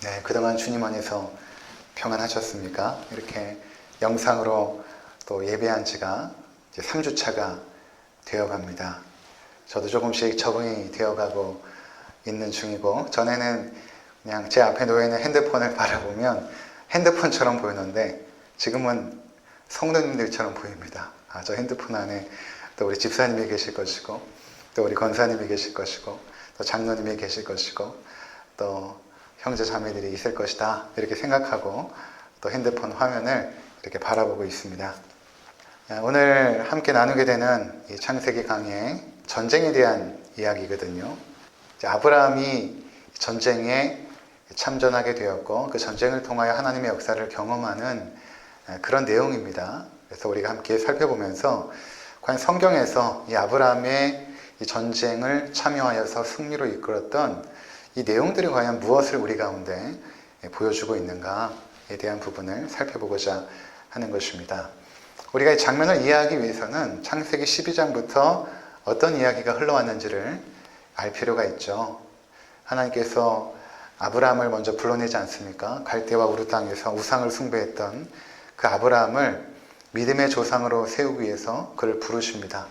네, 그동안 주님 안에서 평안하셨습니까? 이렇게 영상으로 또 예배한 지가 이제 3주차가 되어갑니다. 저도 조금씩 적응이 되어가고 있는 중이고, 전에는 그냥 제 앞에 놓여있는 핸드폰을 바라보면 핸드폰처럼 보였는데 지금은 성도님들처럼 보입니다. 저 핸드폰 안에 또 우리 집사님이 계실 것이고, 또 우리 권사님이 계실 것이고, 또 장로님이 계실 것이고, 또 형제 자매들이 있을 것이다, 이렇게 생각하고 또 핸드폰 화면을 이렇게 바라보고 있습니다. 오늘 함께 나누게 되는 이 창세기 강의, 전쟁에 대한 이야기거든요. 아브라함이 전쟁에 참전하게 되었고, 그 전쟁을 통하여 하나님의 역사를 경험하는 그런 내용입니다. 그래서 우리가 함께 살펴보면서 과연 성경에서 이 아브라함의 이 전쟁을 참여하여서 승리로 이끌었던 이 내용들이 과연 무엇을 우리 가운데 보여주고 있는가에 대한 부분을 살펴보고자 하는 것입니다. 우리가 이 장면을 이해하기 위해서는 창세기 12장부터 어떤 이야기가 흘러왔는지를 알 필요가 있죠. 하나님께서 아브라함을 먼저 불러내지 않습니까? 갈대와 우르 땅에서 우상을 숭배했던 그 아브라함을 믿음의 조상으로 세우기 위해서 그를 부르십니다.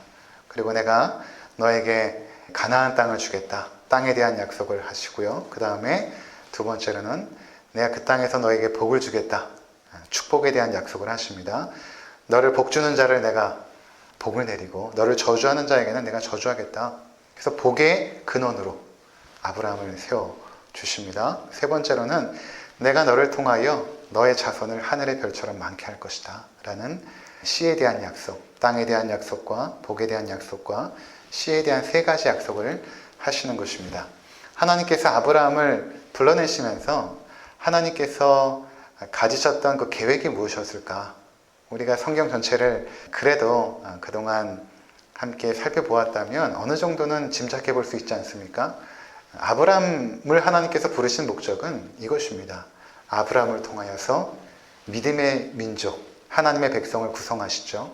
그리고 내가 너에게 가나안 땅을 주겠다, 땅에 대한 약속을 하시고요. 그 다음에 두 번째로는 내가 그 땅에서 너에게 복을 주겠다, 축복에 대한 약속을 하십니다. 너를 복주는 자를 내가 복을 내리고 너를 저주하는 자에게는 내가 저주하겠다. 그래서 복의 근원으로 아브라함을 세워주십니다. 세 번째로는 내가 너를 통하여 너의 자손을 하늘의 별처럼 많게 할 것이다 라는 씨에 대한 약속, 땅에 대한 약속과 복에 대한 약속과 씨에 대한 세 가지 약속을 하시는 것입니다. 하나님께서 아브라함을 불러내시면서 하나님께서 가지셨던 그 계획이 무엇이었을까? 우리가 성경 전체를 그래도 그동안 함께 살펴보았다면 어느 정도는 짐작해 볼 수 있지 않습니까? 아브라함을 하나님께서 부르신 목적은 이것입니다. 아브라함을 통하여서 믿음의 민족, 하나님의 백성을 구성하시죠.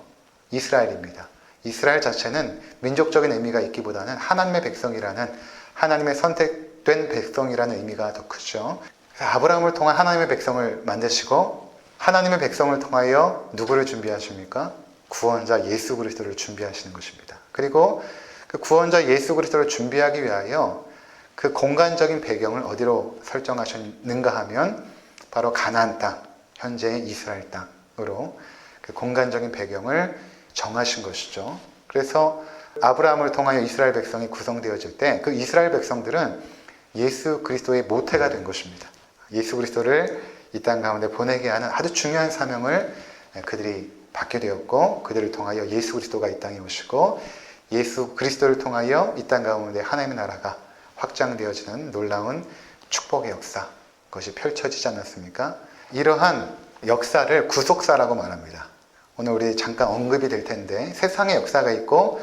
이스라엘입니다. 이스라엘 자체는 민족적인 의미가 있기보다는 하나님의 백성이라는, 하나님의 선택된 백성이라는 의미가 더 크죠. 그래서 아브라함을 통한 하나님의 백성을 만드시고, 하나님의 백성을 통하여 누구를 준비하십니까? 구원자 예수 그리스도를 준비하시는 것입니다. 그리고 그 구원자 예수 그리스도를 준비하기 위하여 그 공간적인 배경을 어디로 설정하셨는가 하면 바로 가나안 땅, 현재의 이스라엘 땅으로 그 공간적인 배경을 정하신 것이죠. 그래서 아브라함을 통하여 이스라엘 백성이 구성되어질 때 그 이스라엘 백성들은 예수 그리스도의 모태가 된 것입니다. 예수 그리스도를 이 땅 가운데 보내게 하는 아주 중요한 사명을 그들이 받게 되었고, 그들을 통하여 예수 그리스도가 이 땅에 오시고 예수 그리스도를 통하여 이 땅 가운데 하나님의 나라가 확장되어지는 놀라운 축복의 역사, 그것이 펼쳐지지 않았습니까? 이러한 역사를 구속사라고 말합니다. 오늘 우리 잠깐 언급이 될 텐데, 세상의 역사가 있고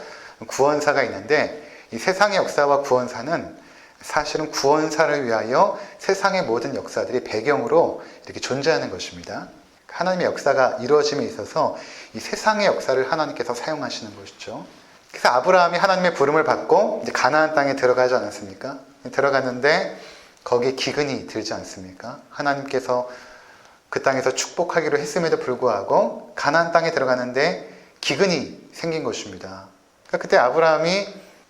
구원사가 있는데, 이 세상의 역사와 구원사는 사실은 구원사를 위하여 세상의 모든 역사들이 배경으로 이렇게 존재하는 것입니다. 하나님의 역사가 이루어짐에 있어서 이 세상의 역사를 하나님께서 사용하시는 것이죠. 그래서 아브라함이 하나님의 부름을 받고 이제 가나안 땅에 들어가지 않았습니까? 들어갔는데 거기에 기근이 들지 않습니까? 하나님께서 그 땅에서 축복하기로 했음에도 불구하고 가나안 땅에 들어가는데 기근이 생긴 것입니다. 그러니까 그때 아브라함이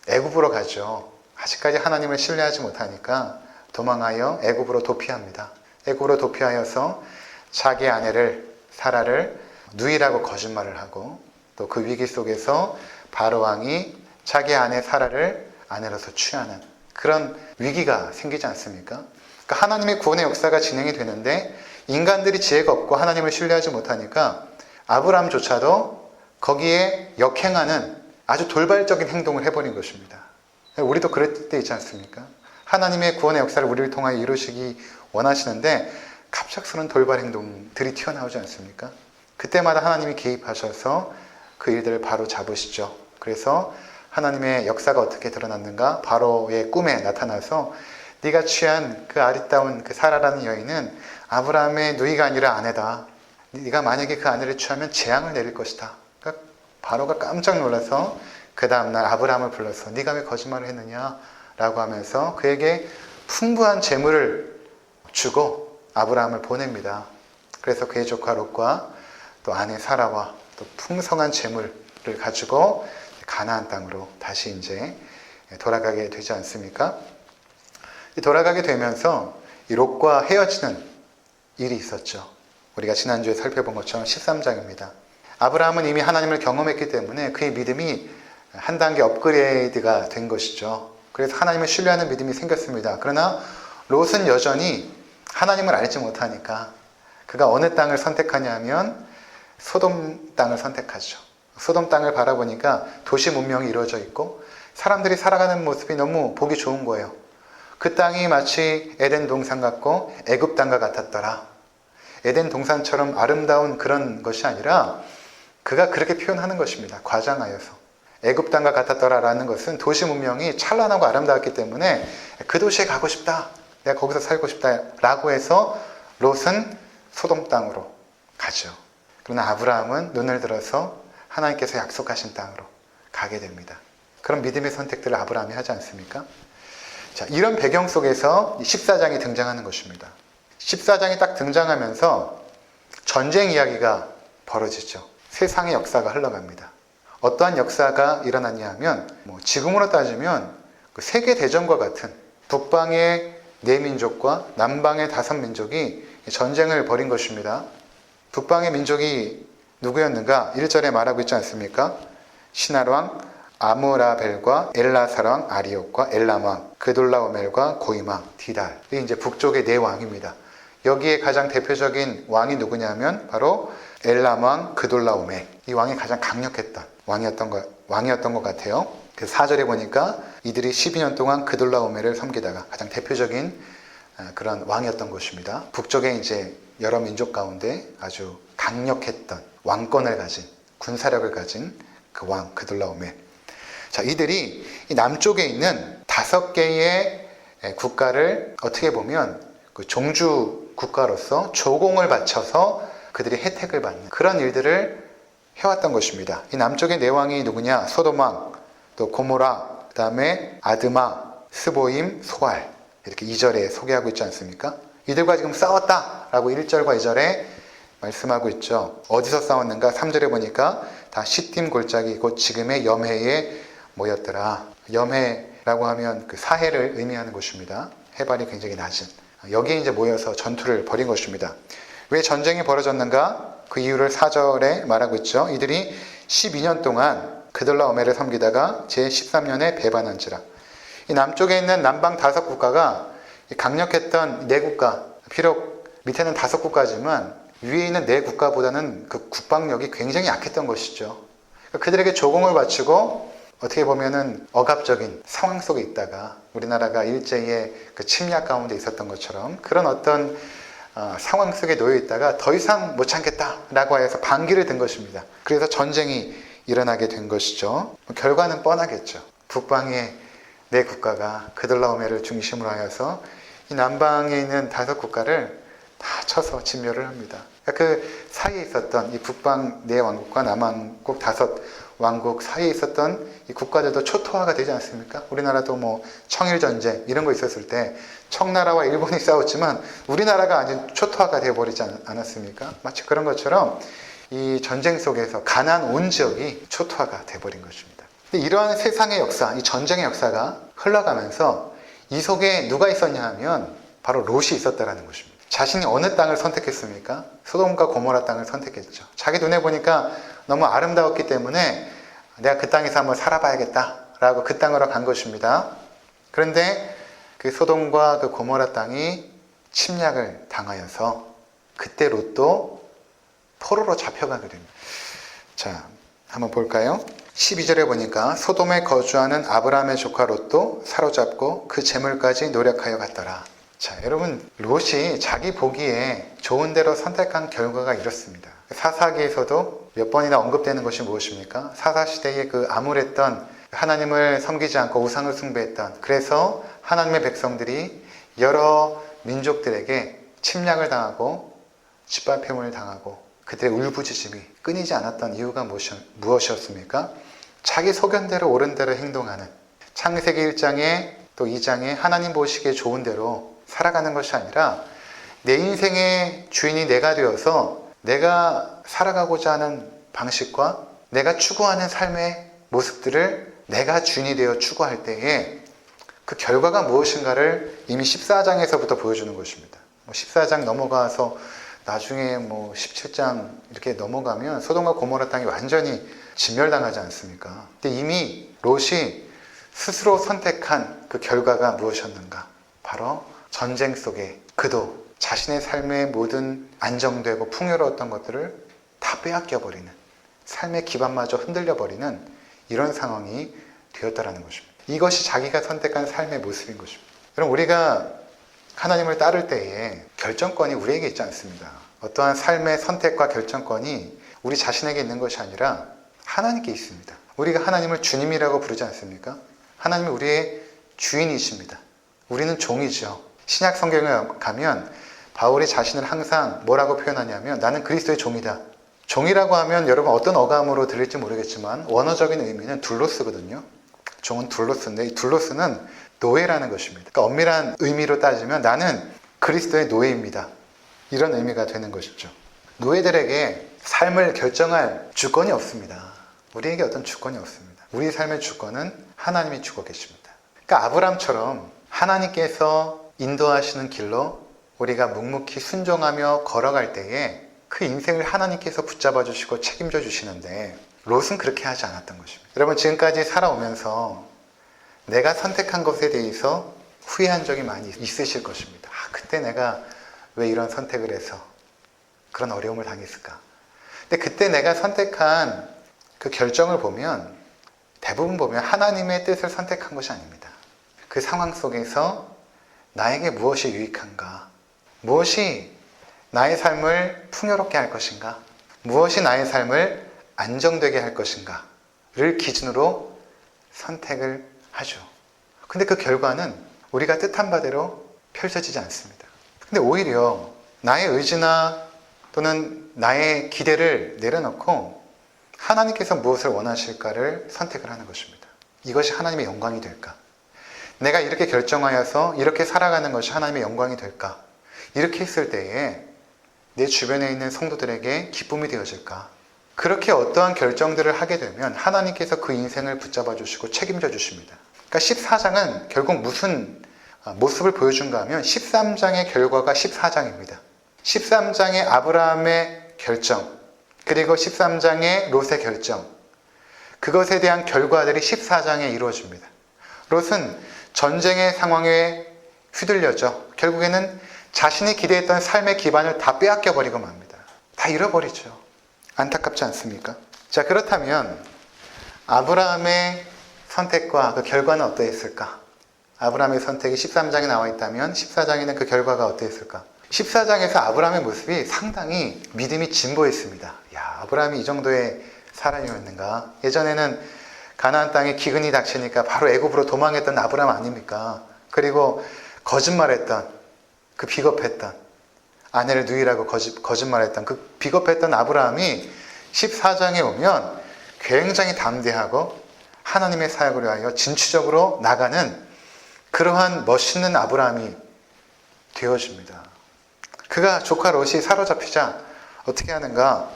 애굽으로 가죠. 아직까지 하나님을 신뢰하지 못하니까 도망하여 애굽으로 도피합니다. 애굽으로 도피하여서 자기 아내를 사라를 누이라고 거짓말을 하고, 또 그 위기 속에서 바로 왕이 자기 아내 사라를 아내로서 취하는 그런 위기가 생기지 않습니까? 그러니까 하나님의 구원의 역사가 진행이 되는데 인간들이 지혜가 없고 하나님을 신뢰하지 못하니까 아브라함조차도 거기에 역행하는 아주 돌발적인 행동을 해버린 것입니다. 우리도 그럴 때 있지 않습니까? 하나님의 구원의 역사를 우리를 통하여 이루시기 원하시는데 갑작스러운 돌발 행동들이 튀어나오지 않습니까? 그때마다 하나님이 개입하셔서 그 일들을 바로 잡으시죠. 그래서 하나님의 역사가 어떻게 드러났는가? 바로의 꿈에 나타나서 네가 취한 그 아리따운 그 사라라는 여인은 아브라함의 누이가 아니라 아내다. 네가 만약에 그 아내를 취하면 재앙을 내릴 것이다. 그러니까 바로가 깜짝 놀라서 그 다음날 아브라함을 불러서 네가 왜 거짓말을 했느냐 라고 하면서 그에게 풍부한 재물을 주고 아브라함을 보냅니다. 그래서 그의 조카 롯과 또 아내 사라와 또 풍성한 재물을 가지고 가나안 땅으로 다시 이제 돌아가게 되지 않습니까? 돌아가게 되면서 이 롯과 헤어지는 일이 있었죠. 우리가 지난주에 살펴본 것처럼 13장입니다. 아브라함은 이미 하나님을 경험했기 때문에 그의 믿음이 한 단계 업그레이드가 된 것이죠. 그래서 하나님을 신뢰하는 믿음이 생겼습니다. 그러나 롯은 여전히 하나님을 알지 못하니까 그가 어느 땅을 선택하냐면 소돔 땅을 선택하죠. 소돔 땅을 바라보니까 도시 문명이 이루어져 있고 사람들이 살아가는 모습이 너무 보기 좋은 거예요. 그 땅이 마치 에덴 동산 같고 애굽 땅과 같았더라. 에덴 동산처럼 아름다운 그런 것이 아니라 그가 그렇게 표현하는 것입니다. 과장하여서. 애굽 땅과 같았더라라는 것은 도시 문명이 찬란하고 아름다웠기 때문에 그 도시에 가고 싶다. 내가 거기서 살고 싶다라고 해서 롯은 소돔 땅으로 가죠. 그러나 아브라함은 눈을 들어서 하나님께서 약속하신 땅으로 가게 됩니다. 그런 믿음의 선택들을 아브라함이 하지 않습니까? 자, 이런 배경 속에서 14장이 등장하는 것입니다. 14장이 딱 등장하면서 전쟁 이야기가 벌어지죠. 세상의 역사가 흘러갑니다. 어떠한 역사가 일어났냐 하면 지금으로 따지면 세계대전과 같은 북방의 4민족과 남방의 5민족이 전쟁을 벌인 것입니다. 북방의 민족이 누구였는가? 1절에 말하고 있지 않습니까? 시날왕 아므라벨과 엘라사랑 아리옥과 엘람왕, 그돌라오멜과 고이망, 디달. 이 이제 북쪽의 4왕입니다. 여기에 가장 대표적인 왕이 누구냐면 바로 엘람왕 그돌라오멜. 이 왕이 가장 강력했던 왕이었던 것 같아요. 그 4절에 보니까 이들이 12년 동안 그돌라오멜을 섬기다가 가장 대표적인 그런 왕이었던 것입니다. 북쪽에 이제 여러 민족 가운데 아주 강력했던 왕권을 가진 군사력을 가진 그 왕 그돌라오멜. 자, 이들이 이 남쪽에 있는 5개의 국가를 어떻게 보면 그 종주 국가로서 조공을 바쳐서 그들이 혜택을 받는 그런 일들을 해왔던 것입니다. 이 남쪽의 4왕이 누구냐? 소돔왕, 또 고모라, 그 다음에 아드마, 스보임, 소알. 이렇게 2절에 소개하고 있지 않습니까? 이들과 지금 싸웠다라고 1절과 2절에 말씀하고 있죠. 어디서 싸웠는가? 3절에 보니까 다 시딤 골짜기 곧 지금의 염해에 모였더라. 염해라고 하면 그 사해를 의미하는 곳입니다. 해발이 굉장히 낮은. 여기에 이제 모여서 전투를 벌인 것입니다. 왜 전쟁이 벌어졌는가? 그 이유를 4절에 말하고 있죠. 이들이 12년 동안 그돌라오멜을 섬기다가 제13년에 배반한지라. 이 남쪽에 있는 남방 5국가가 강력했던 4국가, 비록 밑에는 5국가지만 위에 있는 4국가보다는 그 국방력이 굉장히 약했던 것이죠. 그들에게 조공을 바치고 어떻게 보면은 억압적인 상황 속에 있다가 우리나라가 일제의 그 침략 가운데 있었던 것처럼 그런 어떤 상황 속에 놓여 있다가 더 이상 못 참겠다라고 해서 반기를 든 것입니다. 그래서 전쟁이 일어나게 된 것이죠. 결과는 뻔하겠죠. 북방의 4국가가 그돌라오멜을 중심으로 하여서 이 남방에 있는 5국가를 다 쳐서 진멸을 합니다. 그 사이에 있었던 이 북방 4왕국과 남왕국 5왕국 사이에 있었던 이 국가들도 초토화가 되지 않습니까? 우리나라도 청일전쟁 이런 거 있었을 때 청나라와 일본이 싸웠지만 우리나라가 아주 초토화가 되어버리지 않았습니까? 마치 그런 것처럼 이 전쟁 속에서 가나안 온 지역이 초토화가 되어버린 것입니다. 이러한 세상의 역사, 이 전쟁의 역사가 흘러가면서 이 속에 누가 있었냐 하면 바로 롯이 있었다라는 것입니다. 자신이 어느 땅을 선택했습니까? 소돔과 고모라 땅을 선택했죠. 자기 눈에 보니까 너무 아름다웠기 때문에 내가 그 땅에서 한번 살아봐야겠다라고 그 땅으로 간 것입니다. 그런데 그 소돔과 그 고모라 땅이 침략을 당하여서 그때 롯도 포로로 잡혀가게 됩니다. 자, 한번 볼까요? 12절에 보니까 소돔에 거주하는 아브라함의 조카 롯도 사로잡고 그 재물까지 노력하여 갔더라. 자, 여러분, 롯이 자기 보기에 좋은 대로 선택한 결과가 이렇습니다. 사사기에서도 몇 번이나 언급되는 것이 무엇입니까? 사사시대에 그 암울했던 하나님을 섬기지 않고 우상을 숭배했던, 그래서 하나님의 백성들이 여러 민족들에게 침략을 당하고 짓밟힘을 당하고 그들의 울부짖음이 끊이지 않았던 이유가 무엇이었습니까? 자기 소견대로 옳은 대로 행동하는, 창세기 1장에 또 2장에 하나님 보시기에 좋은 대로 살아가는 것이 아니라 내 인생의 주인이 내가 되어서 내가 살아가고자 하는 방식과 내가 추구하는 삶의 모습들을 내가 주인이 되어 추구할 때에 그 결과가 무엇인가를 이미 14장에서부터 보여주는 것입니다. 14장 넘어가서 나중에 17장 이렇게 넘어가면 소돔과 고모라 땅이 완전히 진멸당하지 않습니까? 근데 이미 롯이 스스로 선택한 그 결과가 무엇이었는가? 바로 전쟁 속에 그도 자신의 삶의 모든 안정되고 풍요로웠던 것들을 다 빼앗겨버리는, 삶의 기반마저 흔들려버리는 이런 상황이 되었다라는 것입니다. 이것이 자기가 선택한 삶의 모습인 것입니다. 여러분, 우리가 하나님을 따를 때에 결정권이 우리에게 있지 않습니다. 어떠한 삶의 선택과 결정권이 우리 자신에게 있는 것이 아니라 하나님께 있습니다. 우리가 하나님을 주님이라고 부르지 않습니까? 하나님이 우리의 주인이십니다. 우리는 종이죠. 신약 성경에 가면 바울이 자신을 항상 뭐라고 표현하냐면 나는 그리스도의 종이다. 종이라고 하면 여러분 어떤 어감으로 들릴지 모르겠지만 원어적인 의미는 둘로스거든요. 종은 둘로스인데 이 둘로스는 노예라는 것입니다. 그러니까 엄밀한 의미로 따지면 나는 그리스도의 노예입니다. 이런 의미가 되는 것이죠. 노예들에게 삶을 결정할 주권이 없습니다. 우리에게 어떤 주권이 없습니다. 우리 삶의 주권은 하나님이 주고 계십니다. 그러니까 아브라함처럼 하나님께서 인도하시는 길로 우리가 묵묵히 순종하며 걸어갈 때에 그 인생을 하나님께서 붙잡아 주시고 책임져 주시는데 롯은 그렇게 하지 않았던 것입니다. 여러분, 지금까지 살아오면서 내가 선택한 것에 대해서 후회한 적이 많이 있으실 것입니다. 그때 내가 왜 이런 선택을 해서 그런 어려움을 당했을까? 근데 그때 내가 선택한 그 결정을 보면 대부분 보면 하나님의 뜻을 선택한 것이 아닙니다. 그 상황 속에서 나에게 무엇이 유익한가? 무엇이 나의 삶을 풍요롭게 할 것인가? 무엇이 나의 삶을 안정되게 할 것인가를 기준으로 선택을 하죠. 근데 그 결과는 우리가 뜻한 바대로 펼쳐지지 않습니다. 근데 오히려 나의 의지나 또는 나의 기대를 내려놓고 하나님께서 무엇을 원하실까를 선택을 하는 것입니다. 이것이 하나님의 영광이 될까? 내가 이렇게 결정하여서 이렇게 살아가는 것이 하나님의 영광이 될까? 이렇게 했을 때에 내 주변에 있는 성도들에게 기쁨이 되어질까? 그렇게 어떠한 결정들을 하게 되면 하나님께서 그 인생을 붙잡아 주시고 책임져 주십니다. 그러니까 14장은 결국 무슨 모습을 보여준가 하면 13장의 결과가 14장입니다. 13장의 아브라함의 결정, 그리고 13장의 롯의 결정, 그것에 대한 결과들이 14장에 이루어집니다. 롯은 전쟁의 상황에 휘둘려져 결국에는 자신이 기대했던 삶의 기반을 다 빼앗겨버리고 맙니다. 다 잃어버리죠. 안타깝지 않습니까? 자, 그렇다면 아브라함의 선택과 그 결과는 어떠했을까? 아브라함의 선택이 13장에 나와 있다면 14장에는 그 결과가 어떠했을까? 14장에서 아브라함의 모습이 상당히 믿음이 진보했습니다. 아브라함이 이 정도의 사람이었는가? 예전에는 가나안 땅에 기근이 닥치니까 바로 애굽으로 도망했던 아브라함 아닙니까? 그리고 거짓말했던, 그 비겁했던, 아내를 누이라고 거짓말했던 그 비겁했던 아브라함이 14장에 오면 굉장히 담대하고 하나님의 사역을 위하여 진취적으로 나가는 그러한 멋있는 아브라함이 되어집니다. 그가 조카 롯이 사로잡히자 어떻게 하는가?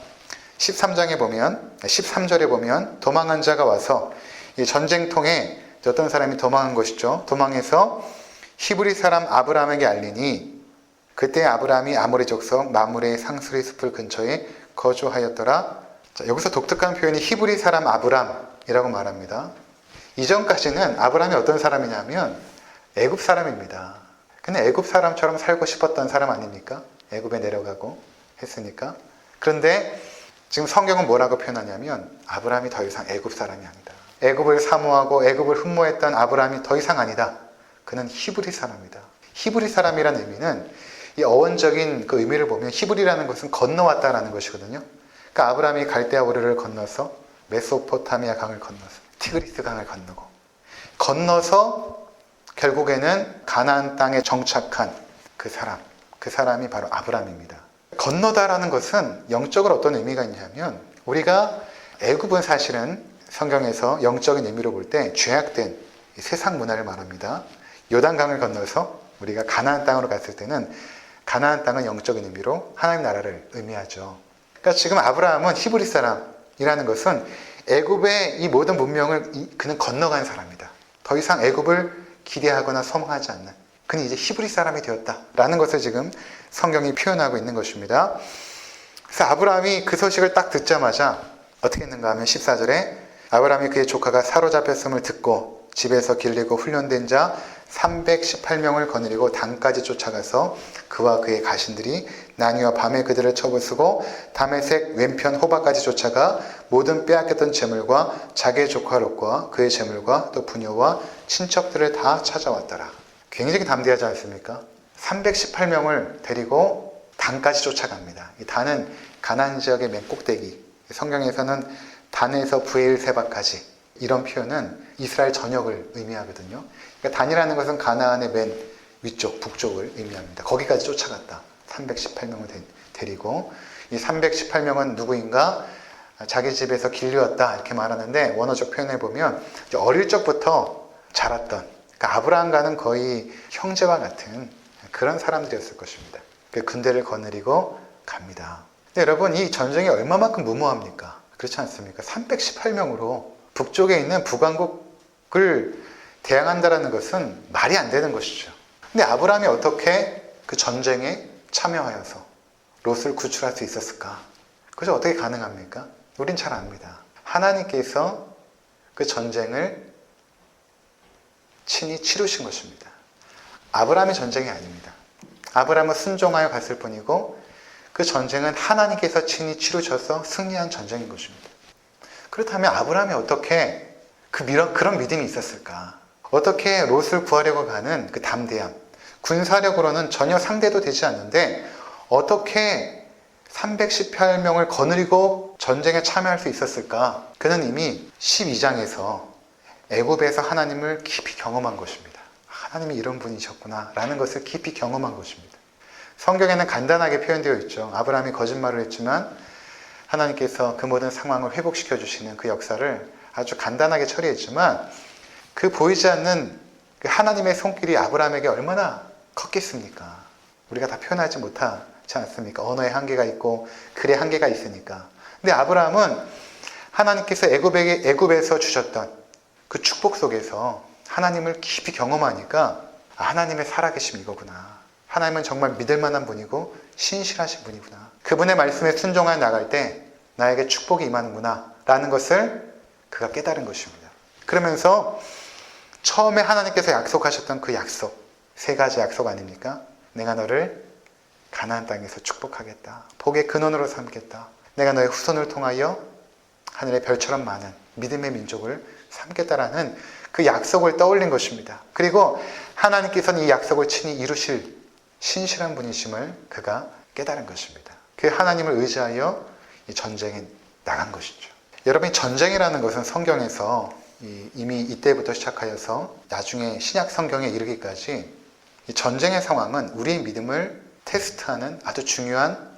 13장에 보면, 13절에 보면 도망한 자가 와서 이 전쟁통에 어떤 사람이 도망한 것이죠. 도망해서 히브리 사람 아브라함에게 알리니 그때 아브라함이 아모리 족속 마므레의 상수리 숲을 근처에 거주하였더라. 자, 여기서 독특한 표현이 히브리 사람 아브람이라고 말합니다. 이전까지는 아브라함이 어떤 사람이냐면 애굽 사람입니다. 근데 애굽 사람처럼 살고 싶었던 사람 아닙니까? 애굽에 내려가고 했으니까. 그런데 지금 성경은 뭐라고 표현하냐면 아브라함이 더 이상 애굽 사람이 아니다. 애굽을 사모하고 애굽을 흠모했던 아브라함이 더 이상 아니다. 그는 히브리 사람이다. 히브리 사람이라는 의미는 이 어원적인 그 의미를 보면 히브리라는 것은 건너왔다라는 것이거든요. 그러니까 아브라함이 갈대아 우르를 건너서 메소포타미아 강을 건너서 티그리스 강을 건너서 결국에는 가나안 땅에 정착한 그 사람이 바로 아브라함입니다. 건너다라는 것은 영적으로 어떤 의미가 있냐면 우리가 애굽은 사실은 성경에서 영적인 의미로 볼 때 죄악된 세상 문화를 말합니다. 요단강을 건너서 우리가 가나안 땅으로 갔을 때는 가나안 땅은 영적인 의미로 하나님 나라를 의미하죠. 그러니까 지금 아브라함은 히브리 사람이라는 것은 애굽의 이 모든 문명을 그는 건너간 사람이다. 더 이상 애굽을 기대하거나 소망하지 않는, 그는 이제 히브리 사람이 되었다라는 것을 지금 성경이 표현하고 있는 것입니다. 그래서 아브라함이 그 소식을 딱 듣자마자 어떻게 했는가 하면 14절에 아브라함이 그의 조카가 사로잡혔음을 듣고 집에서 길리고 훈련된 자 318명을 거느리고 단까지 쫓아가서 그와 그의 가신들이 나니와 밤에 그들을 쳐부수고 다메섹 왼편 호바까지 쫓아가 모든 빼앗겼던 재물과 자기의 조카 롯과 그의 재물과 또 부녀와 친척들을 다 찾아왔더라. 굉장히 담대하지 않습니까? 318명을 데리고 단까지 쫓아갑니다. 이 단은 가나안 지역의 맨 꼭대기, 성경에서는 단에서 브에일세바까지, 이런 표현은 이스라엘 전역을 의미하거든요. 그러니까 단이라는 것은 가나안의 맨 위쪽, 북쪽을 의미합니다. 거기까지 쫓아갔다. 318명을 데리고. 이 318명은 누구인가? 자기 집에서 길르었다 이렇게 말하는데, 원어적 표현에 보면 어릴 적부터 자랐던, 그러니까 아브라함과는 거의 형제와 같은 그런 사람들이었을 것입니다. 그 군대를 거느리고 갑니다. 근데 여러분, 이 전쟁이 얼마만큼 무모합니까? 그렇지 않습니까? 318명으로 북쪽에 있는 북왕국을 대항한다는 것은 말이 안 되는 것이죠. 근데 아브라함이 어떻게 그 전쟁에 참여하여서 롯을 구출할 수 있었을까? 그것이 어떻게 가능합니까? 우린 잘 압니다. 하나님께서 그 전쟁을 친히 치르신 것입니다. 아브라함의 전쟁이 아닙니다. 아브라함은 순종하여 갔을 뿐이고 그 전쟁은 하나님께서 친히 치르셔서 승리한 전쟁인 것입니다. 그렇다면 아브라함이 어떻게 그런 믿음이 있었을까? 어떻게 롯을 구하려고 가는 그 담대함, 군사력으로는 전혀 상대도 되지 않는데 어떻게 318명을 거느리고 전쟁에 참여할 수 있었을까? 그는 이미 12장에서 애굽에서 하나님을 깊이 경험한 것입니다. 하나님이 이런 분이셨구나 라는 것을 깊이 경험한 것입니다. 성경에는 간단하게 표현되어 있죠. 아브라함이 거짓말을 했지만 하나님께서 그 모든 상황을 회복시켜 주시는 그 역사를 아주 간단하게 처리했지만, 그 보이지 않는 그 하나님의 손길이 아브라함에게 얼마나 컸겠습니까? 우리가 다 표현하지 못하지 않습니까? 언어의 한계가 있고 글의 한계가 있으니까. 근데 아브라함은 하나님께서 애굽에서 주셨던 그 축복 속에서 하나님을 깊이 경험하니까 하나님의 살아계심 이거구나. 하나님은 정말 믿을 만한 분이고 신실하신 분이구나. 그분의 말씀에 순종하여 나갈 때 나에게 축복이 임하는구나 라는 것을 그가 깨달은 것입니다. 그러면서 처음에 하나님께서 약속하셨던 그 약속, 3가지 약속 아닙니까? 내가 너를 가나안 땅에서 축복하겠다. 복의 근원으로 삼겠다. 내가 너의 후손을 통하여 하늘의 별처럼 많은 믿음의 민족을 삼겠다라는 그 약속을 떠올린 것입니다. 그리고 하나님께서는 이 약속을 친히 이루실 신실한 분이심을 그가 깨달은 것입니다. 그 하나님을 의지하여 이 전쟁에 나간 것이죠. 여러분, 전쟁이라는 것은 성경에서 이미 이때부터 시작하여서 나중에 신약 성경에 이르기까지 이 전쟁의 상황은 우리의 믿음을 테스트하는 아주 중요한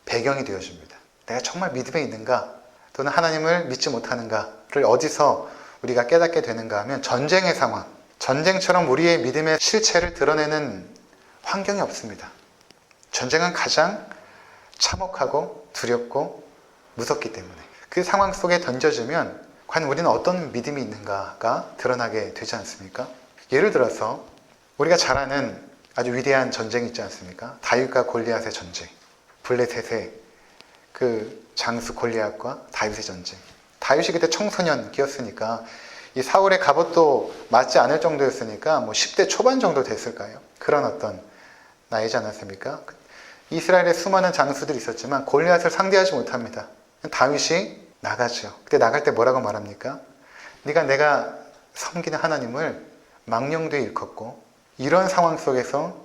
배경이 되어집니다. 내가 정말 믿음에 있는가 또는 하나님을 믿지 못하는가를 어디서 우리가 깨닫게 되는가 하면 전쟁의 상황, 전쟁처럼 우리의 믿음의 실체를 드러내는 환경이 없습니다. 전쟁은 가장 참혹하고 두렵고 무섭기 때문에 그 상황 속에 던져지면 과연 우리는 어떤 믿음이 있는가가 드러나게 되지 않습니까? 예를 들어서 우리가 잘 아는 아주 위대한 전쟁이 있지 않습니까? 다윗과 골리앗의 전쟁, 블레셋의 그 장수 골리앗과 다윗의 전쟁. 다윗이 그때 청소년기였으니까 이 사울의 갑옷도 맞지 않을 정도였으니까 뭐 10대 초반 정도 됐을까요? 그런 어떤 나이지 않았습니까? 이스라엘에 수많은 장수들이 있었지만 골리앗을 상대하지 못합니다. 다윗이 나가죠. 그때 나갈 때 뭐라고 말합니까? 네가 내가 섬기는 하나님을 망령되이 일컫고 이런 상황 속에서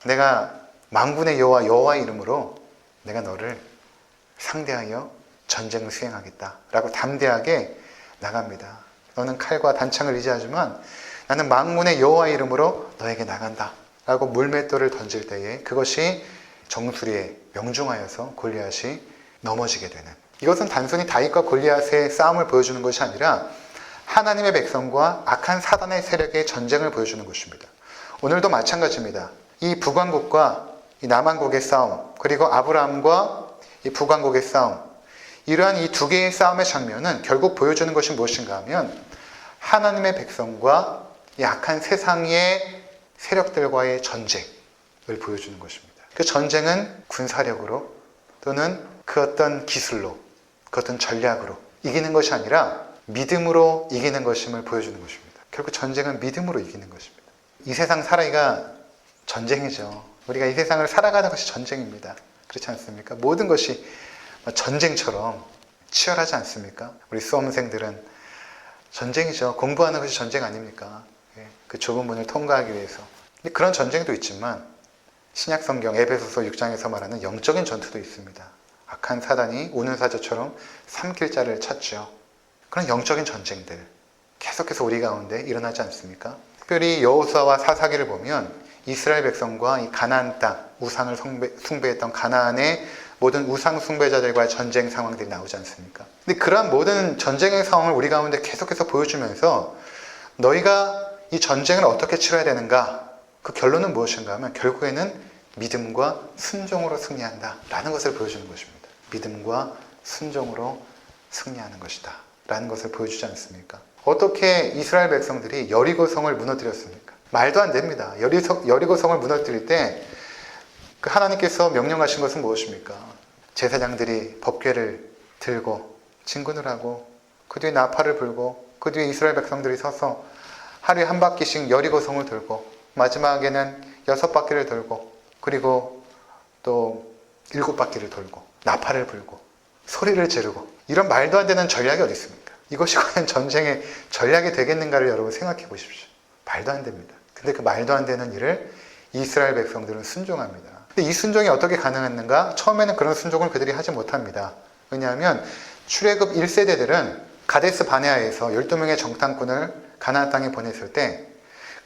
내가 만군의 여호와의 이름으로 내가 너를 상대하여 전쟁을 수행하겠다 라고 담대하게 나갑니다. 너는 칼과 단창을 의지하지만 나는 만군의 여호와의 이름으로 너에게 나간다 라고 물맷돌을 던질 때에 그것이 정수리에 명중하여서 골리앗이 넘어지게 되는, 이것은 단순히 다윗과 골리앗의 싸움을 보여주는 것이 아니라 하나님의 백성과 악한 사단의 세력의 전쟁을 보여주는 것입니다. 오늘도 마찬가지입니다. 이 북왕국과 이 남왕국의 싸움, 그리고 아브라함과 이 북왕국의 싸움, 이러한 이 두 개의 싸움의 장면은 결국 보여주는 것이 무엇인가 하면 하나님의 백성과 이 악한 세상의 세력들과의 전쟁을 보여주는 것입니다. 그 전쟁은 군사력으로 또는 그 어떤 기술로, 그 어떤 전략으로 이기는 것이 아니라 믿음으로 이기는 것임을 보여주는 것입니다. 결국 전쟁은 믿음으로 이기는 것입니다. 이 세상 살아기가 전쟁이죠. 우리가 이 세상을 살아가는 것이 전쟁입니다. 그렇지 않습니까? 모든 것이 전쟁처럼 치열하지 않습니까? 우리 수험생들은 전쟁이죠. 공부하는 것이 전쟁 아닙니까? 그 좁은 문을 통과하기 위해서. 근데 그런 전쟁도 있지만 신약성경 에베소서 6장에서 말하는 영적인 전투도 있습니다. 악한 사단이 우는 사자처럼 삼킬 자를 찾죠. 그런 영적인 전쟁들 계속해서 우리 가운데 일어나지 않습니까? 특별히 여호수아와 사사기를 보면 이스라엘 백성과 이 가나안 땅, 우상을 숭배했던 가나안의 모든 우상 숭배자들과의 전쟁 상황들이 나오지 않습니까? 근데 그러한 모든 전쟁의 상황을 우리 가운데 계속해서 보여주면서 너희가 이 전쟁을 어떻게 치러야 되는가? 그 결론은 무엇인가 하면 결국에는 믿음과 순종으로 승리한다 라는 것을 보여주는 것입니다. 믿음과 순종으로 승리하는 것이다 라는 것을 보여주지 않습니까? 어떻게 이스라엘 백성들이 여리고성을 무너뜨렸습니까? 말도 안 됩니다. 여리고성을 무너뜨릴 때 그 하나님께서 명령하신 것은 무엇입니까? 제사장들이 법궤를 들고 진군을 하고 그 뒤에 나팔을 불고 그 뒤에 이스라엘 백성들이 서서 하루에 한 바퀴씩 여리고성을 돌고 마지막에는 6바퀴를 돌고 그리고 또 7바퀴를 돌고 나팔을 불고 소리를 지르고 이런 말도 안 되는 전략이 어디 있습니까? 이것이 과연 전쟁의 전략이 되겠는가를 여러분 생각해 보십시오. 말도 안 됩니다. 근데 그 말도 안 되는 일을 이스라엘 백성들은 순종합니다. 근데 이 순종이 어떻게 가능했는가? 처음에는 그런 순종을 그들이 하지 못합니다. 왜냐하면 출애굽 1세대들은 가데스 바네아에서 12명의 정탐꾼을 가나안 땅에 보냈을 때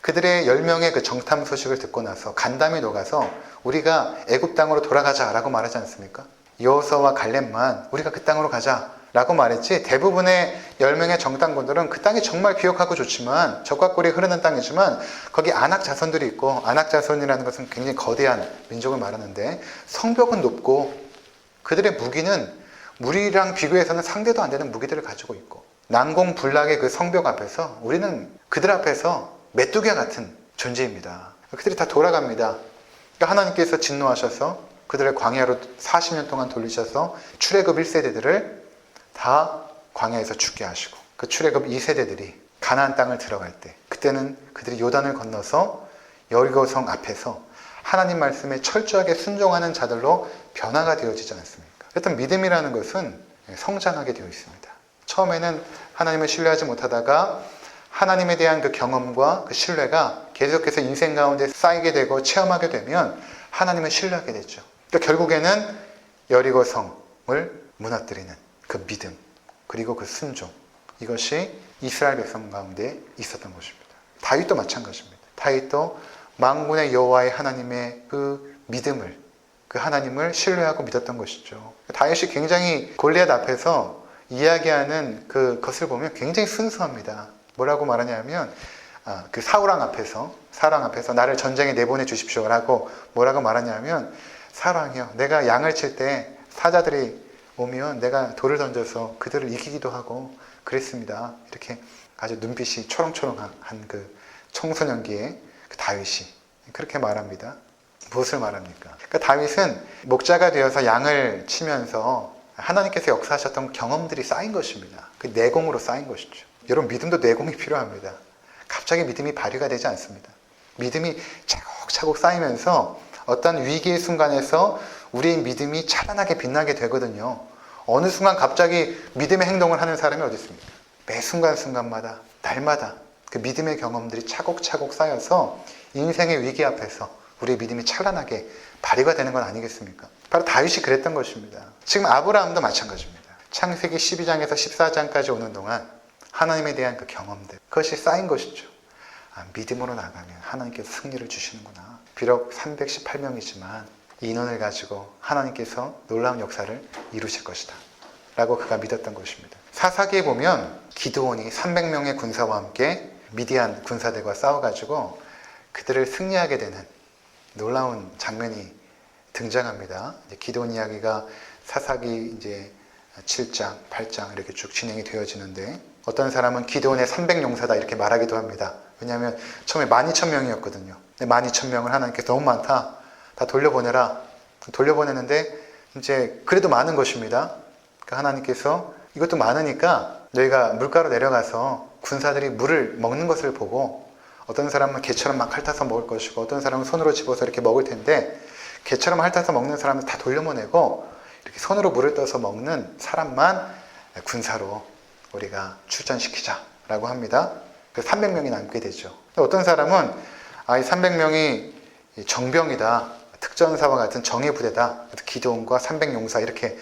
그들의 10명의 그 정탐 소식을 듣고 나서 간담이 녹아서 우리가 애굽 땅으로 돌아가자라고 말하지 않습니까? 여호수아와 갈렙만 우리가 그 땅으로 가자라고 말했지 대부분의 10명의 정탐꾼들은 그 땅이 정말 비옥하고 좋지만 적과 꿀이 흐르는 땅이지만 거기 아낙 자손들이 있고 아낙 자손이라는 것은 굉장히 거대한 민족을 말하는데 성벽은 높고 그들의 무기는 우리랑 비교해서는 상대도 안 되는 무기들을 가지고 있고 난공불락의 그 성벽 앞에서 우리는 그들 앞에서 메뚜기 같은 존재입니다. 그들이 다 돌아갑니다. 그러니까 하나님께서 진노하셔서 그들을 광야로 40년 동안 돌리셔서 출애굽 1세대들을 다 광야에서 죽게 하시고 그 출애굽 2세대들이 가나안 땅을 들어갈 때 그때는 그들이 요단을 건너서 여리고성 앞에서 하나님 말씀에 철저하게 순종하는 자들로 변화가 되어지지 않습니까? 하여튼 믿음이라는 것은 성장하게 되어 있습니다. 처음에는 하나님을 신뢰하지 못하다가 하나님에 대한 그 경험과 그 신뢰가 계속해서 인생 가운데 쌓이게 되고 체험하게 되면 하나님을 신뢰하게 되죠. 그러니까 결국에는 여리고성을 무너뜨리는 그 믿음 그리고 그 순종 이것이 이스라엘 백성 가운데 있었던 것입니다. 다윗도 마찬가지입니다. 다윗도 만군의 여호와의 하나님의 그 믿음을 그 하나님을 신뢰하고 믿었던 것이죠. 다윗이 굉장히 골리앗 앞에서 이야기하는 그것을 보면 굉장히 순수합니다. 뭐라고 말하냐면 그 사울왕 앞에서 나를 전쟁에 내보내 주십시오라고 뭐라고 말하냐면 사울왕이요 내가 양을 칠 때 사자들이 오면 내가 돌을 던져서 그들을 이기기도 하고 그랬습니다. 이렇게 아주 눈빛이 초롱초롱한 그 청소년기의 그 다윗이 그렇게 말합니다. 무엇을 말합니까? 그러니까 다윗은 목자가 되어서 양을 치면서 하나님께서 역사하셨던 경험들이 쌓인 것입니다. 그 내공으로 쌓인 것이죠. 여러분 믿음도 내공이 필요합니다. 갑자기 믿음이 발휘가 되지 않습니다. 믿음이 차곡차곡 쌓이면서 어떤 위기의 순간에서 우리의 믿음이 찬란하게 빛나게 되거든요. 어느 순간 갑자기 믿음의 행동을 하는 사람이 어디 있습니까? 매 순간순간마다 날마다 그 믿음의 경험들이 차곡차곡 쌓여서 인생의 위기 앞에서 우리의 믿음이 찬란하게 발휘가 되는 건 아니겠습니까? 바로 다윗이 그랬던 것입니다. 지금 아브라함도 마찬가지입니다. 창세기 12장에서 14장까지 오는 동안 하나님에 대한 그 경험들 그것이 쌓인 것이죠. 믿음으로 나가면 하나님께서 승리를 주시는구나. 비록 318명이지만 인원을 가지고 하나님께서 놀라운 역사를 이루실 것이다 라고 그가 믿었던 것입니다. 사사기에 보면 기드온이 300명의 군사와 함께 미디안 군사들과 싸워가지고 그들을 승리하게 되는 놀라운 장면이 등장합니다. 이제 기도원 이야기가 사사기 이제 7장, 8장 이렇게 쭉 진행이 되어지는데 어떤 사람은 기도원의 300용사다 이렇게 말하기도 합니다. 왜냐하면 처음에 12,000명이었거든요. 12,000명을 하나님께서 너무 많다. 다 돌려보내라. 돌려보내는데 이제 그래도 많은 것입니다. 그러니까 하나님께서 이것도 많으니까 너희가 물가로 내려가서 군사들이 물을 먹는 것을 보고 어떤 사람은 개처럼 막 핥아서 먹을 것이고 어떤 사람은 손으로 집어서 이렇게 먹을 텐데 개처럼 핥아서 먹는 사람은 다 돌려보내고 이렇게 손으로 물을 떠서 먹는 사람만 군사로 우리가 출전시키자라고 합니다. 그래서 300명이 남게 되죠. 어떤 사람은 이 300명이 정병이다. 특전사와 같은 정예 부대다. 기도원과 300용사 이렇게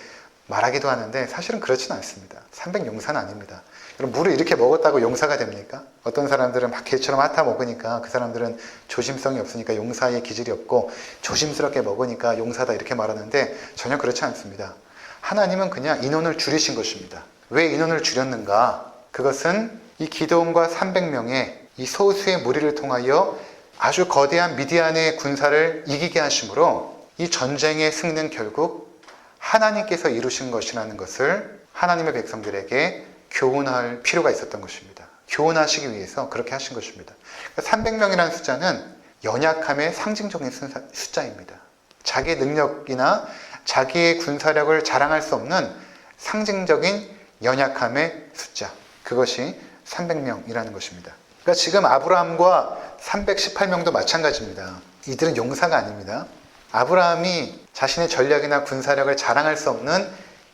말하기도 하는데 사실은 그렇지는 않습니다. 300용사는 아닙니다. 그럼 물을 이렇게 먹었다고 용사가 됩니까? 어떤 사람들은 막 개처럼 핥아 먹으니까 그 사람들은 조심성이 없으니까 용사의 기질이 없고 조심스럽게 먹으니까 용사다 이렇게 말하는데 전혀 그렇지 않습니다. 하나님은 그냥 인원을 줄이신 것입니다. 왜 인원을 줄였는가? 그것은 이 기도원과 300명의 이 소수의 무리를 통하여 아주 거대한 미디안의 군사를 이기게 하심으로 이 전쟁의 승리는 결국 하나님께서 이루신 것이라는 것을 하나님의 백성들에게 교훈할 필요가 있었던 것입니다. 교훈하시기 위해서 그렇게 하신 것입니다. 300명이라는 숫자는 연약함의 상징적인 숫자입니다. 자기의 능력이나 자기의 군사력을 자랑할 수 없는 상징적인 연약함의 숫자. 그것이 300명이라는 것입니다. 그러니까 지금 아브라함과 318명도 마찬가지입니다. 이들은 용사가 아닙니다. 아브라함이 자신의 전략이나 군사력을 자랑할 수 없는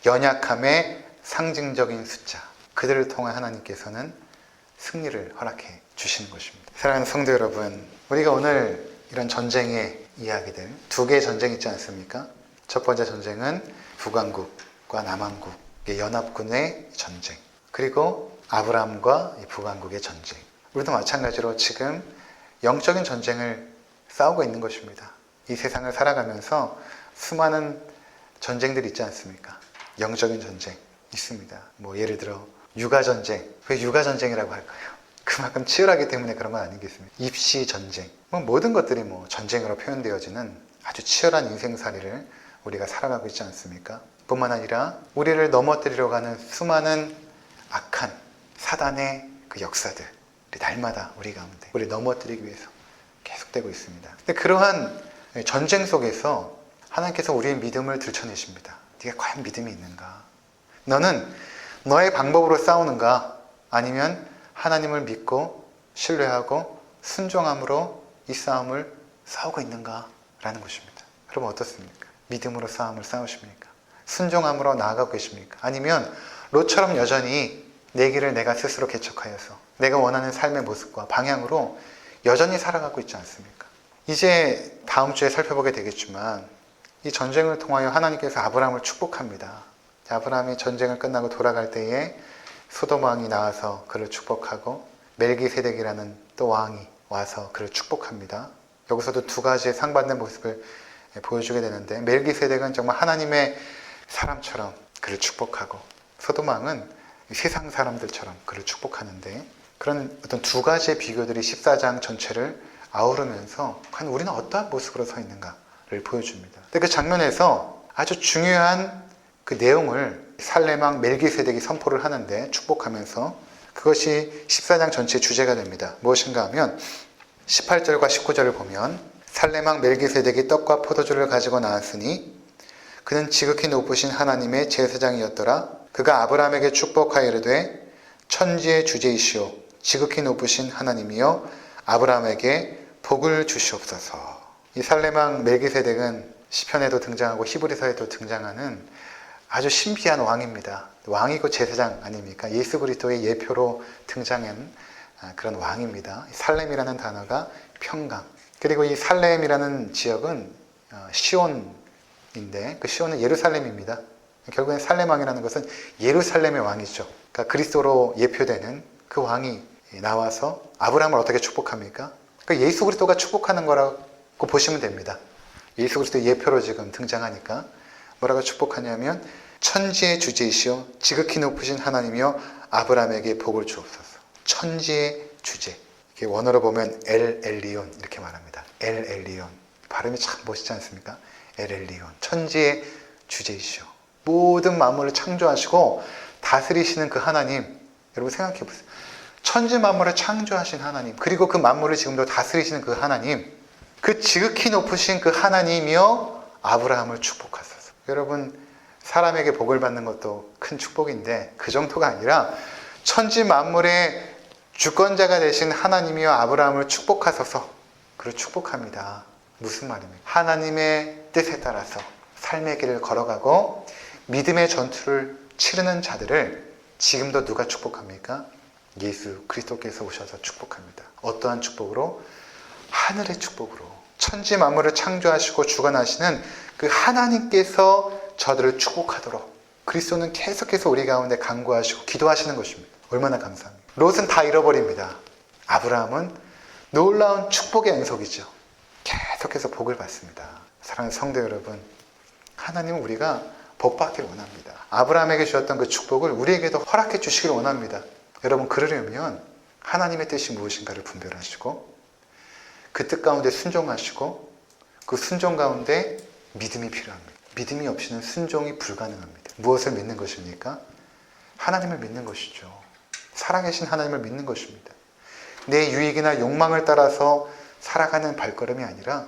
연약함의 상징적인 숫자. 그들을 통해 하나님께서는 승리를 허락해 주시는 것입니다. 사랑하는 성도 여러분, 우리가 오늘 이런 전쟁의 이야기들, 두 개의 전쟁이 있지 않습니까? 첫 번째 전쟁은 북왕국과 남왕국의 연합군의 전쟁, 그리고 아브라함과 북왕국의 전쟁. 우리도 마찬가지로 지금 영적인 전쟁을 싸우고 있는 것입니다. 이 세상을 살아가면서 수많은 전쟁들이 있지 않습니까? 영적인 전쟁 있습니다. 예를 들어 육아전쟁. 왜 육아전쟁이라고 할까요? 그만큼 치열하기 때문에 그런 건 아니겠습니까? 입시전쟁. 모든 것들이 전쟁으로 표현되어지는 아주 치열한 인생살이를 우리가 살아가고 있지 않습니까? 뿐만 아니라 우리를 넘어뜨리려고 하는 수많은 악한 사단의 그 역사들이 날마다 우리 가운데 우리를 넘어뜨리기 위해서 계속되고 있습니다. 근데 그러한 전쟁 속에서 하나님께서 우리의 믿음을 들춰내십니다. 네가 과연 믿음이 있는가? 너는 너의 방법으로 싸우는가? 아니면 하나님을 믿고 신뢰하고 순종함으로 이 싸움을 싸우고 있는가? 라는 것입니다. 여러분 어떻습니까? 믿음으로 싸움을 싸우십니까? 순종함으로 나아가고 계십니까? 아니면 롯처럼 여전히 내 길을 내가 스스로 개척하여서 내가 원하는 삶의 모습과 방향으로 여전히 살아가고 있지 않습니까? 이제 다음 주에 살펴보게 되겠지만 이 전쟁을 통하여 하나님께서 아브라함을 축복합니다. 아브라함이 전쟁을 끝나고 돌아갈 때에 소돔 왕이 나와서 그를 축복하고 멜기세덱이라는 또 왕이 와서 그를 축복합니다. 여기서도 두 가지의 상반된 모습을 보여주게 되는데 멜기세덱은 정말 하나님의 사람처럼 그를 축복하고 소돔 왕은 세상 사람들처럼 그를 축복하는데 그런 어떤 두 가지의 비교들이 14장 전체를 아우르면서 과연 우리는 어떠한 모습으로 서 있는가를 보여줍니다. 근데 그 장면에서 아주 중요한 그 내용을 살레망 멜기세덱이 선포를 하는데 축복하면서 그것이 14장 전체의 주제가 됩니다. 무엇인가 하면 18절과 19절을 보면 살레망 멜기세덱이 떡과 포도주를 가지고 나왔으니 그는 지극히 높으신 하나님의 제사장이었더라. 그가 아브라함에게 축복하여 이르되 천지의 주제이시오 지극히 높으신 하나님이여 아브라함에게 복을 주시옵소서. 이 살레망 멜기세덱은 시편에도 등장하고 히브리서에도 등장하는 아주 신비한 왕입니다. 왕이고 제사장 아닙니까? 예수 그리스도의 예표로 등장한 그런 왕입니다. 살렘이라는 단어가 평강. 그리고 이 살렘이라는 지역은 시온인데 그 시온은 예루살렘입니다. 결국엔 살렘 왕이라는 것은 예루살렘의 왕이죠. 그러니까 그리스도로 예표되는 그 왕이 나와서 아브라함을 어떻게 축복합니까? 그러니까 예수 그리스도가 축복하는 거라고 보시면 됩니다. 예수 그리스도의 예표로 지금 등장하니까 뭐라고 축복하냐면 천지의 주제이시오 지극히 높으신 하나님이여 아브라함에게 복을 주옵소서. 천지의 주제. 이게 원어로 보면 엘 엘리온 이렇게 말합니다. 엘 엘리온. 발음이 참 멋있지 않습니까? 엘엘리온, 천지의 주제이시오. 모든 만물을 창조하시고 다스리시는 그 하나님, 여러분 생각해 보세요. 천지 만물을 창조하신 하나님, 그리고 그 만물을 지금도 다스리시는 그 하나님, 그 지극히 높으신 그 하나님이여 아브라함을 축복하소서. 여러분, 사람에게 복을 받는 것도 큰 축복인데 그 정도가 아니라 천지 만물의 주권자가 되신 하나님이여 아브라함을 축복하소서. 그를 축복합니다. 무슨 말입니까? 하나님의 뜻에 따라서 삶의 길을 걸어가고 믿음의 전투를 치르는 자들을 지금도 누가 축복합니까? 예수 그리스도께서 오셔서 축복합니다. 어떠한 축복으로? 하늘의 축복으로. 천지 만물을 창조하시고 주관하시는 그 하나님께서 저들을 축복하도록 그리스도는 계속해서 우리 가운데 간구하시고 기도하시는 것입니다. 얼마나 감사합니다. 롯은 다 잃어버립니다. 아브라함은 놀라운 축복의 연속이죠. 계속해서 복을 받습니다. 사랑하는 성도 여러분, 하나님은 우리가 복받기를 원합니다. 아브라함에게 주셨던 그 축복을 우리에게도 허락해 주시기를 원합니다. 여러분, 그러려면 하나님의 뜻이 무엇인가를 분별하시고 그 뜻 가운데 순종하시고 그 순종 가운데 믿음이 필요합니다. 믿음이 없이는 순종이 불가능합니다. 무엇을 믿는 것입니까? 하나님을 믿는 것이죠. 살아계신 하나님을 믿는 것입니다. 내 유익이나 욕망을 따라서 살아가는 발걸음이 아니라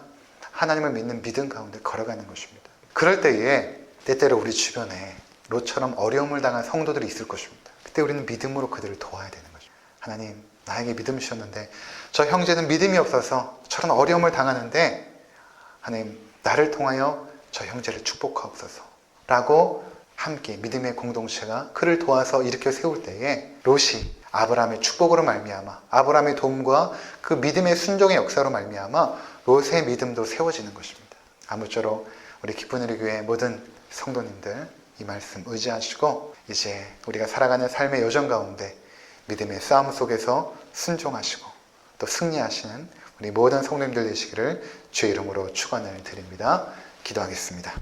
하나님을 믿는 믿음 가운데 걸어가는 것입니다. 그럴 때에 때때로 우리 주변에 롯처럼 어려움을 당한 성도들이 있을 것입니다. 그때 우리는 믿음으로 그들을 도와야 되는 거죠. 하나님, 나에게 믿음 주셨는데 저 형제는 믿음이 없어서 저런 어려움을 당하는데 하나님, 나를 통하여 저 형제를 축복하옵소서 라고 함께 믿음의 공동체가 그를 도와서 일으켜 세울 때에 롯이 아브라함의 축복으로 말미암아 아브라함의 도움과 그 믿음의 순종의 역사로 말미암아 롯의 믿음도 세워지는 것입니다. 아무쪼록 우리 기쁜 우리 교회 모든 성도님들 이 말씀 의지하시고 이제 우리가 살아가는 삶의 여정 가운데 믿음의 싸움 속에서 순종하시고 또 승리하시는 우리 모든 성도님들 되시기를 주의 이름으로 축원을 드립니다. 기도하겠습니다.